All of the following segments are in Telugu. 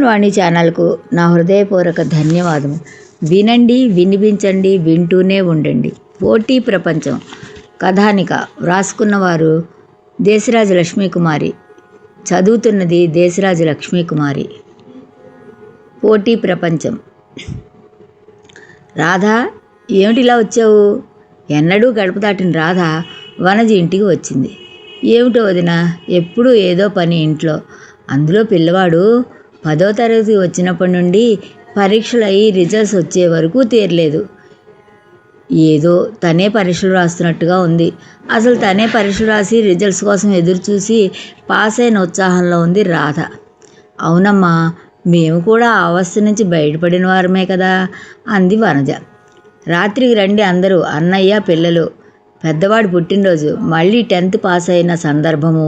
ఉడాన్ వాణి ఛానల్కు నా హృదయపూర్వక ధన్యవాదము. వినండి, వినిపించండి, వింటూనే ఉండండి. పోటీ ప్రపంచం కథానిక వ్రాసుకున్నవారు దేశరాజు లక్ష్మీకుమారి, చదువుతున్నది దేశరాజు లక్ష్మీకుమారి. పోటీ ప్రపంచం. రాధా, ఏమిటిలా వచ్చావు? ఎన్నడూ గడప దాటిన రాధ వనజ ఇంటికి వచ్చింది. ఏమిటో వదిన, ఎప్పుడూ ఏదో పని ఇంట్లో. అందులో పిల్లవాడు 10వ తరగతి వచ్చినప్పటి నుండి పరీక్షలు అయ్యి రిజల్ట్స్ వచ్చే వరకు తీరలేదు. ఏదో తనే పరీక్షలు రాస్తున్నట్టుగా ఉంది. అసలు తనే పరీక్షలు రాసి రిజల్ట్స్ కోసం ఎదురు చూసి పాస్ అయిన ఉత్సాహంలో ఉంది రాధ. అవునమ్మా, మేము కూడా ఆ అవస్థ నుంచి బయటపడిన వారమే కదా అంది వనజ. రాత్రికి రండి అందరూ, అన్నయ్య, పిల్లలు. పెద్దవాడు పుట్టినరోజు, మళ్ళీ 10th పాస్ అయిన సందర్భము,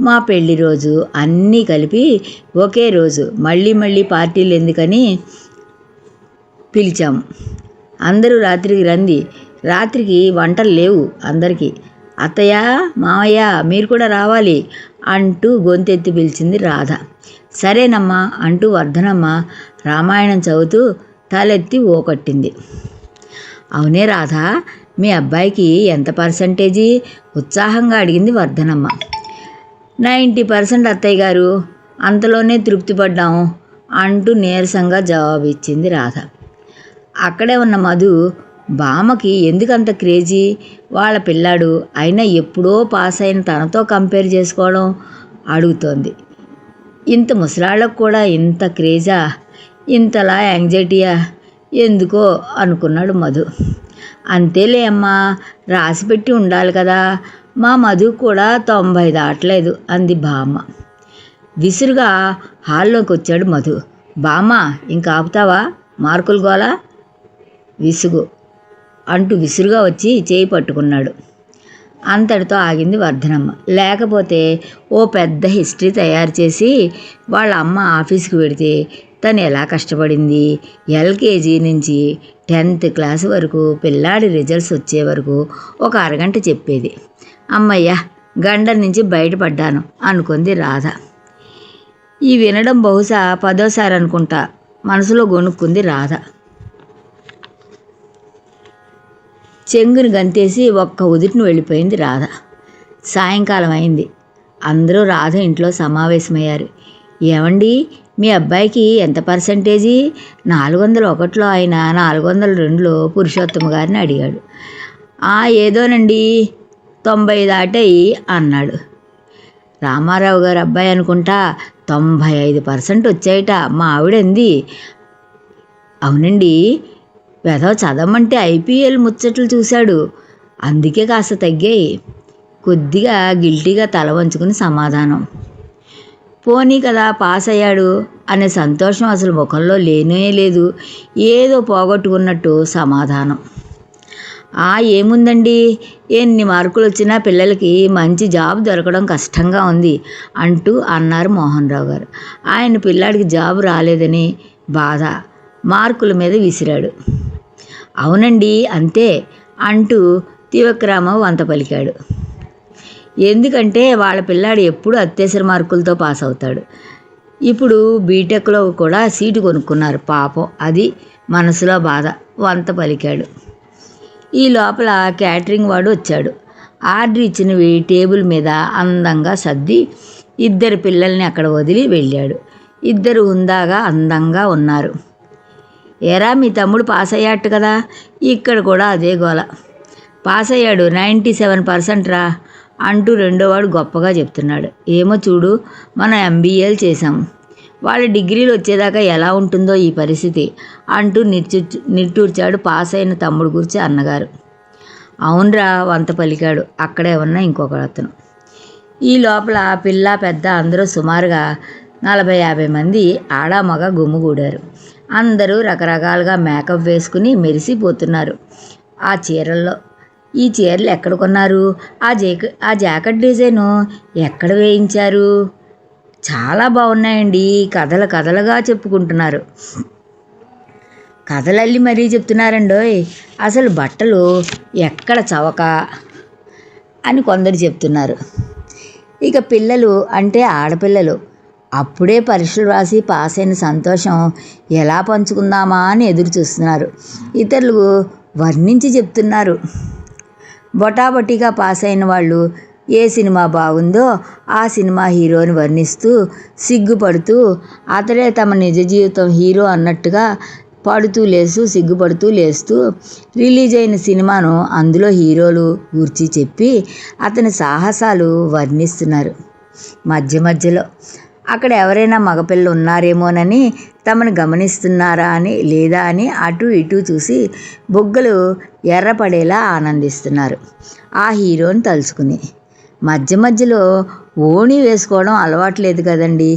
మా పెళ్లి రోజు అన్నీ కలిపి ఒకే రోజు. మళ్ళీ పార్టీలు ఎందుకని పిలిచాము. అందరూ రాత్రికి రండి. రాత్రికి వంటలు లేవు అందరికీ. అత్తయ్య, మావయ్య, మీరు కూడా రావాలి అంటూ గొంతెత్తి పిలిచింది రాధ. సరేనమ్మా అంటూ వర్ధనమ్మ రామాయణం చదువుతూ తలెత్తి ఓకట్టింది. అవునే రాధ, మీ అబ్బాయికి ఎంత పర్సంటేజీ? ఉత్సాహంగా అడిగింది వర్ధనమ్మ. 90% అత్తయ్య గారు, అంతలోనే తృప్తి పడ్డాము అంటూ నీరసంగా జవాబు ఇచ్చింది రాధ. అక్కడే ఉన్న మధు, బామ్మకి ఎందుకంత క్రేజీ? వాళ్ళ పిల్లాడు అయినా ఎప్పుడో పాస్ అయిన తనతో కంపేర్ చేసుకోవడం అడుగుతోంది. ఇంత ముసలాళ్ళకు కూడా ఇంత క్రేజా, ఇంతలా యాంగ్జైటీయా? ఎందుకో అనుకున్నాడు మధు. అంతేలే అమ్మా, రాసిపెట్టి ఉండాలి కదా. మా మధు కూడా 90 దాటలేదు అంది బామ్మ. విసురుగా హాల్లోకి వచ్చాడు మధు. బామ్మ, ఇంక ఆపుతావా? మార్కులు గోలా? విసుగు అంటూ విసురుగా వచ్చి చేయి పట్టుకున్నాడు. అంతటితో ఆగింది వర్ధనమ్మ. లేకపోతే ఓ పెద్ద హిస్టరీ తయారు చేసి వాళ్ళ అమ్మ ఆఫీస్కి వెడితే తను ఎలా కష్టపడింది, LKG నుంచి 10th క్లాస్ వరకు పిల్లాడి రిజల్ట్స్ వచ్చే వరకు ఒక అరగంట చెప్పేది. అమ్మయ్య, గండం నుంచి బయటపడ్డాను అనుకుంది రాధ. ఈ వినడం బహుశా 10వసారి అనుకుంటా మనసులో గొనుక్కుంది రాధ. చెంగుని గంతేసి ఒక్క ఉదుటిని వెళ్ళిపోయింది రాధ. సాయంకాలం అయింది. అందరూ రాధ ఇంట్లో సమావేశమయ్యారు. ఏమండి, మీ అబ్బాయికి ఎంత పర్సంటేజీ? 401లో ఆయన 402లో పురుషోత్తమ గారిని అడిగాడు. ఏదోనండి, 90 దాటాయి అన్నాడు. రామారావు గారు అబ్బాయి అనుకుంటా 95% వచ్చాయట మా ఆవిడంది. అవునండి, వెధవ చదవమంటే IPL ముచ్చట్లు చూశాడు, అందుకే కాస్త తగ్గాయి. కొద్దిగా గిల్టీగా తల వంచుకుని సమాధానం. పోనీ కదా పాస్ అయ్యాడు అనే సంతోషం అసలు ముఖంలో లేనే లేదు. ఏదో పోగొట్టుకున్నట్టు సమాధానం. ఏముందండి, ఎన్ని మార్కులు వచ్చినా పిల్లలకి మంచి జాబ్ దొరకడం కష్టంగా ఉంది అంటూ అన్నారు మోహన్ రావు గారు. ఆయన పిల్లాడికి జాబ్ రాలేదని బాధ మార్కుల మీద విసిరాడు. అవునండి అంతే అంటూ త్రివిక్రమ వంత పలికాడు. ఎందుకంటే వాళ్ళ పిల్లాడు ఎప్పుడు అత్యవసర మార్కులతో పాస్ అవుతాడు. ఇప్పుడు బీటెక్లో కూడా సీటు కొనుక్కున్నారు పాపం, అది మనసులో బాధ వంత పలికాడు. ఈ లోపల క్యాటరింగ్ వాడు వచ్చాడు. ఆర్డర్ ఇచ్చినవి టేబుల్ మీద అందంగా సర్ది 2 పిల్లల్ని అక్కడ వదిలి వెళ్ళాడు. 2 హుందాగా అందంగా ఉన్నారు. ఏరా, మీ తమ్ముడు పాస్ అయ్యాట కదా? ఇక్కడ కూడా అదే గోల. పాస్ అయ్యాడు, 97% రా అంటూ రెండోవాడు గొప్పగా చెప్తున్నాడు. ఏమో చూడు, మనం MBAలు చేశాం, వాళ్ళ డిగ్రీలు వచ్చేదాకా ఎలా ఉంటుందో ఈ పరిస్థితి అంటూ నిట్టూర్చాడు పాస్ అయిన తమ్ముడు గురించి అన్నగారు. అవునరా వంత పలికాడు అక్కడే ఉన్న ఇంకొక అతను. ఈ లోపల పిల్ల పెద్ద అందరూ సుమారుగా 40-50 మంది ఆడామగ గుమ్ముగూడారు. అందరూ రకరకాలుగా మేకప్ వేసుకుని మెరిసిపోతున్నారు ఆ చీరల్లో. ఈ చీరలు ఎక్కడ కొన్నారు? ఆ జాకెట్ డిజైను ఎక్కడ వేయించారు? చాలా బాగున్నాయండి, కథలుగా చెప్పుకుంటున్నారు. కథలల్లి మరీ చెప్తున్నారండోయ్, అసలు బట్టలు ఎక్కడ చవక అని కొందరు చెప్తున్నారు. ఇక పిల్లలు అంటే ఆడపిల్లలు అప్పుడే పరీక్షలు రాసి పాస్ అయిన సంతోషం ఎలా పంచుకుందామా అని ఎదురు చూస్తున్నారు. ఇతరులు వర్ణించి చెప్తున్నారు. బొటాబొటిగా పాస్ అయిన వాళ్ళు ఏ సినిమా బాగుందో ఆ సినిమా హీరోని వర్ణిస్తూ సిగ్గుపడుతూ అతడే తమ నిజ జీవితం హీరో అన్నట్టుగా పడుతూ లేస్తూ సిగ్గుపడుతూ లేస్తూ రిలీజ్ అయిన సినిమాను అందులో హీరోలు గూర్చి చెప్పి అతని సాహసాలు వర్ణిస్తున్నారు. మధ్య మధ్యలో అక్కడ ఎవరైనా మగపిల్లలు ఉన్నారేమోనని తమను గమనిస్తున్నారా అని లేదా అని అటు ఇటు చూసి బొగ్గలు ఎర్రపడేలా ఆనందిస్తున్నారు ఆ హీరోని తలుచుకుని. మధ్య మధ్యలో ఓణీ వేసుకోవడం అలవాట్లేదు కదండి.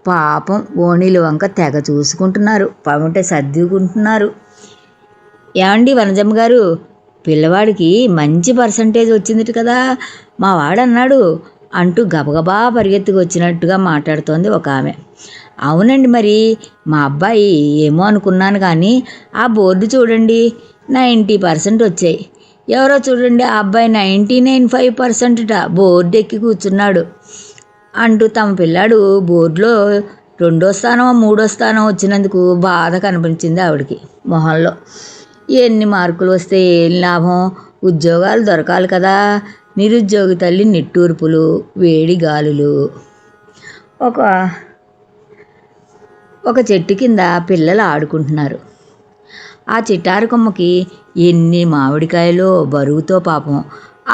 పాపం ఓణీలు వంక తెగ చూసుకుంటున్నారు, పమిట సర్దుకుంటున్నారు. ఏమండి వనజమ్మ గారు, పిల్లవాడికి మంచి పర్సంటేజ్ వచ్చింది కదా మా వాడన్నాడు అంటూ గబగబా పరిగెత్తుకు వచ్చినట్టుగా మాట్లాడుతోంది ఒక ఆమె. అవునండి, మరి మా అబ్బాయి ఏమో అనుకున్నాను కానీ ఆ బోర్డు చూడండి 90% వచ్చాయి. ఎవరో చూడండి ఆ అబ్బాయి 99.5% బోర్డు ఎక్కి కూర్చున్నాడు అంటూ తమ పిల్లాడు బోర్డులో 2వ స్థానం 3వ స్థానం వచ్చినందుకు బాధ కనిపించింది ఆవిడకి మొహంలో. ఎన్ని మార్కులు వస్తే ఏం లాభం, ఉద్యోగాలు దొరకాలి కదా. నిరుద్యోగి తల్లి నిట్టూర్పులు, వేడి గాలులు. ఒక చెట్టు కింద పిల్లలు ఆడుకుంటున్నారు. ఆ చిటారు కొమ్మకి ఎన్ని మామిడికాయలో బరువుతో పాపం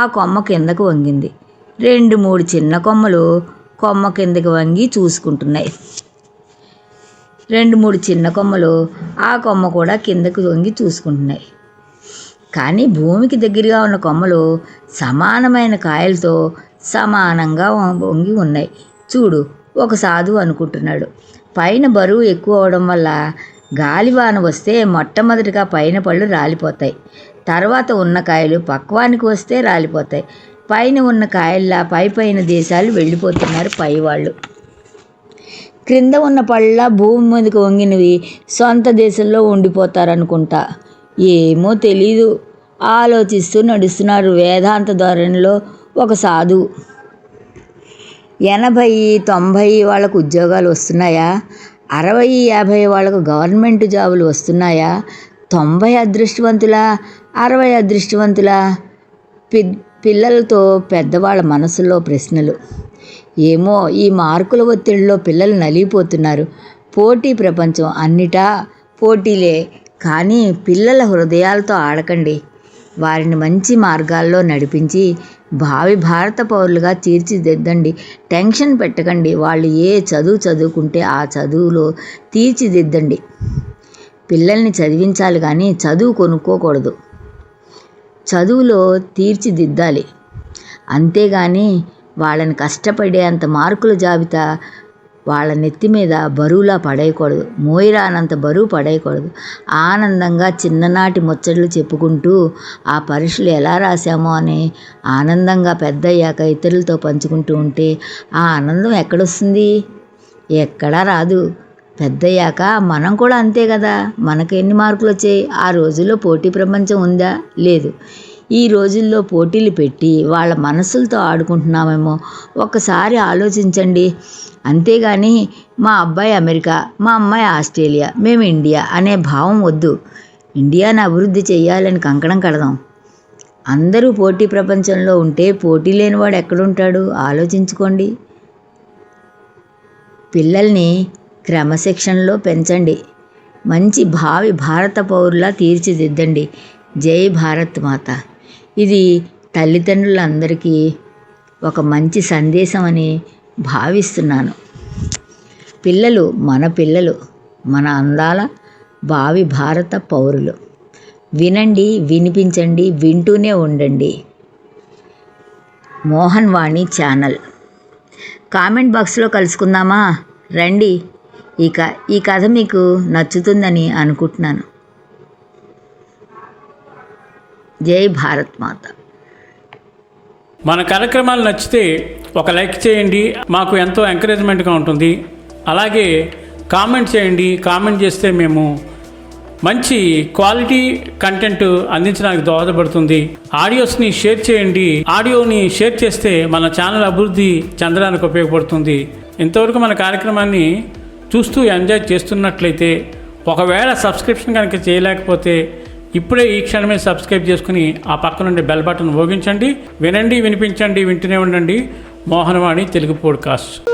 ఆ కొమ్మ కిందకు వంగింది. 2-3 చిన్న కొమ్మలు కొమ్మ కిందకి వంగి చూసుకుంటున్నాయి. 2-3 చిన్న కొమ్మలు ఆ కొమ్మ కూడా కిందకు వంగి చూసుకుంటున్నాయి. కానీ భూమికి దగ్గరగా ఉన్న కొమ్మలు సమానమైన కాయలతో సమానంగా వంగి ఉన్నాయి. చూడు, ఒక సాధువు అనుకుంటున్నాడు. పైన బరువు ఎక్కువ అవడం వల్ల గాలివాన వస్తే మొట్టమొదటిగా పైన పళ్ళు రాలిపోతాయి. తర్వాత ఉన్న కాయలు పక్వానికి వస్తే రాలిపోతాయి. పైన ఉన్న కాయల్లా పైన దేశాలు వెళ్ళిపోతున్నారు పైవాళ్ళు. క్రింద ఉన్న పళ్ళ భూమి మీదకి వంగినవి సొంత దేశంలో ఉండిపోతారనుకుంటా. ఏమో తెలీదు, ఆలోచిస్తూ నడుస్తున్నారు వేదాంత ధోరణిలో ఒక సాధువు. 80-90 వాళ్ళకు ఉద్యోగాలు వస్తున్నాయా? 60-50 వాళ్ళకు గవర్నమెంట్ జాబులు వస్తున్నాయా? 90 అదృష్టవంతులా? 60 అదృష్టవంతులా? పిల్లలతో పెద్దవాళ్ళ మనసులో ప్రశ్నలు. ఏమో, ఈ మార్కుల ఒత్తిడిలో పిల్లలు నలిగిపోతున్నారు. పోటీ ప్రపంచం, అన్నిటా పోటీలే. కానీ పిల్లల హృదయాలతో ఆడకండి. వారిని మంచి మార్గాల్లో నడిపించి భావి భారత పౌరులుగా తీర్చిదిద్దండి. టెన్షన్ పెట్టకండి. వాళ్ళు ఏ చదువు చదువుకుంటే ఆ చదువులో తీర్చిదిద్దండి. పిల్లల్ని చదివించాలి కానీ చదువు కొనుక్కోకూడదు. చదువులో తీర్చిదిద్దాలి. అంతేగాని వాళ్ళని కష్టపడేంత మార్కుల జాబితా వాళ్ళ నెత్తి మీద బరువులా పడేయకూడదు. మోయిరానంత బరువు పడేయకూడదు. ఆనందంగా చిన్ననాటి ముచ్చట్లు చెప్పుకుంటూ ఆ పరీక్షలు ఎలా రాశామో అని ఆనందంగా పెద్దయ్యాక ఇతరులతో పంచుకుంటూ ఉంటే ఆ ఆనందం ఎక్కడొస్తుంది? ఎక్కడా రాదు. పెద్దయ్యాక మనం కూడా అంతే కదా. మనకు ఎన్ని మార్కులు వచ్చాయి? ఆ రోజుల్లో పోటీ ప్రపంచం ఉందా? లేదు. ఈ రోజుల్లో పోటీలు పెట్టి వాళ్ళ మనసులతో ఆడుకుంటున్నామేమో ఒక్కసారి ఆలోచించండి. అంతేగాని మా అబ్బాయి అమెరికా, మా అమ్మాయి ఆస్ట్రేలియా, మేము ఇండియా అనే భావం వద్దు. ఇండియాను అభివృద్ధి చేయాలని కంకణం కడదాం. అందరూ పోటీ ప్రపంచంలో ఉంటే పోటీ లేనివాడు ఎక్కడుంటాడు? ఆలోచించుకోండి. పిల్లల్ని క్రమశిక్షణలో పెంచండి. మంచి భావి భారత పౌరులా తీర్చిదిద్దండి. జై భారత్ మాత. ఇది తల్లిదండ్రులందరికీ ఒక మంచి సందేశం అని భావిస్తున్నాను. పిల్లలు మన అందాల భావి భారత పౌరులు. వినండి, వినిపించండి, వింటూనే ఉండండి. మోహన్ వాణి ఛానల్. కామెంట్ బాక్స్లో కలుసుకుందామా? రండి. ఈ కథ మీకు నచ్చుతుందని అనుకుంటున్నాను. జై భారత్ మాత. మన కార్యక్రమాలు నచ్చితే ఒక లైక్ చేయండి, మాకు ఎంతో ఎంకరేజ్మెంట్గా ఉంటుంది. అలాగే కామెంట్ చేయండి. కామెంట్ చేస్తే మేము మంచి క్వాలిటీ కంటెంట్ అందించడానికి దోహదపడుతుంది. ఆడియోస్ని షేర్ చేయండి. ఆడియోని షేర్ చేస్తే మన ఛానల్ అభివృద్ధి చెందడానికి ఉపయోగపడుతుంది. ఇంతవరకు మన కార్యక్రమాన్ని చూస్తూ ఎంజాయ్ చేస్తున్నట్లయితే, ఒకవేళ సబ్స్క్రిప్షన్ కనుక చేయలేకపోతే ఇప్పుడే ఈ క్షణమే సబ్స్క్రైబ్ చేసుకుని ఆ పక్క నుండి బెల్ బటన్ మోగించండి. వినండి, వినిపించండి, వింటూనే ఉండండి మోహనవాణి తెలుగు పోడ్కాస్ట్.